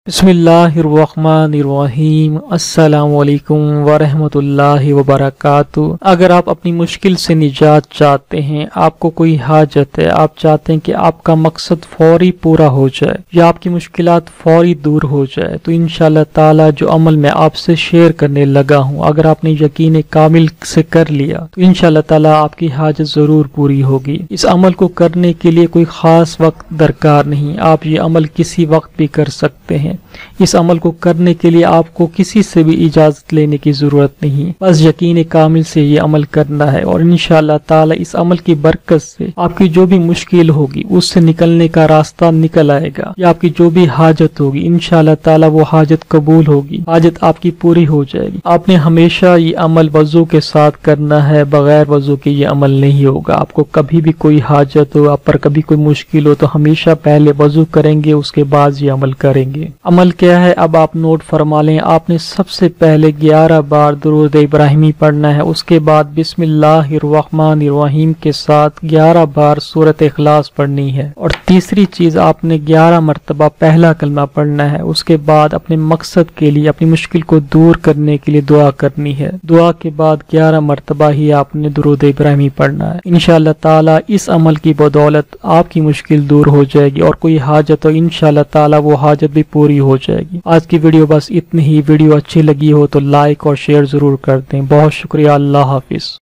बिस्मिल्लाहिर्रहमानिर्रहीम। अस्सलाम वालेकुम वरहमतुल्लाहि वबरकातुहू। अगर आप अपनी मुश्किल से निजात चाहते हैं, आपको कोई हाजत है, आप चाहते हैं कि आपका मकसद फौरी पूरा हो जाए या आपकी मुश्किलात फौरी दूर हो जाए, तो इंशाअल्लाह ताला जो अमल मैं आपसे शेयर करने लगा हूँ, अगर आपने यकीन कामिल से कर लिया तो इंशाअल्लाह ताला आपकी हाजत जरूर पूरी होगी। इस अमल को करने के लिए कोई खास वक्त दरकार नहीं, आप ये अमल किसी वक्त भी कर सकते हैं। इस अमल को करने के लिए आपको किसी से भी इजाजत लेने की जरूरत नहीं, बस यकीन कामिल से ये अमल करना है और इंशाअल्लाह ताला इस अमल की बरकत से आपकी जो भी मुश्किल होगी उससे निकलने का रास्ता निकल आएगा, या आपकी जो भी हाजत होगी इंशाअल्लाह ताला वो हाजत कबूल होगी, हाजत आपकी पूरी हो जाएगी। आपने हमेशा ये अमल वजू के साथ करना है, बगैर वजू के ये अमल नहीं होगा। आपको कभी भी कोई हाजत हो, आप पर कभी कोई मुश्किल हो, तो हमेशा पहले वजू करेंगे, उसके बाद ये अमल करेंगे। अमल क्या है अब आप नोट फरमा लें। आपने सबसे पहले 11 बार दुरूद इब्राहिमी पढ़ना है, उसके बाद बिस्मिल्लाहिर्रहमानिर्रहीम के साथ 11 बार सूरत इखलास पढ़नी है, और तीसरी चीज आपने 11 मरतबा पहला कलमा पढ़ना है। उसके बाद अपने मकसद के लिए, अपनी मुश्किल को दूर करने के लिए दुआ करनी है। दुआ के बाद 11 मरतबा ही आपने दुरूद इब्राहिमी पढ़ना है। इंशाअल्लाह ताला इस अमल की बदौलत आपकी मुश्किल दूर हो जाएगी, और कोई हाजत हो इंशाअल्लाह ताला वो हाजत भी पूरी हो जाएगी। आज की वीडियो बस इतनी ही। वीडियो अच्छी लगी हो तो लाइक और शेयर जरूर कर दें। बहुत शुक्रिया। अल्लाह हाफिज।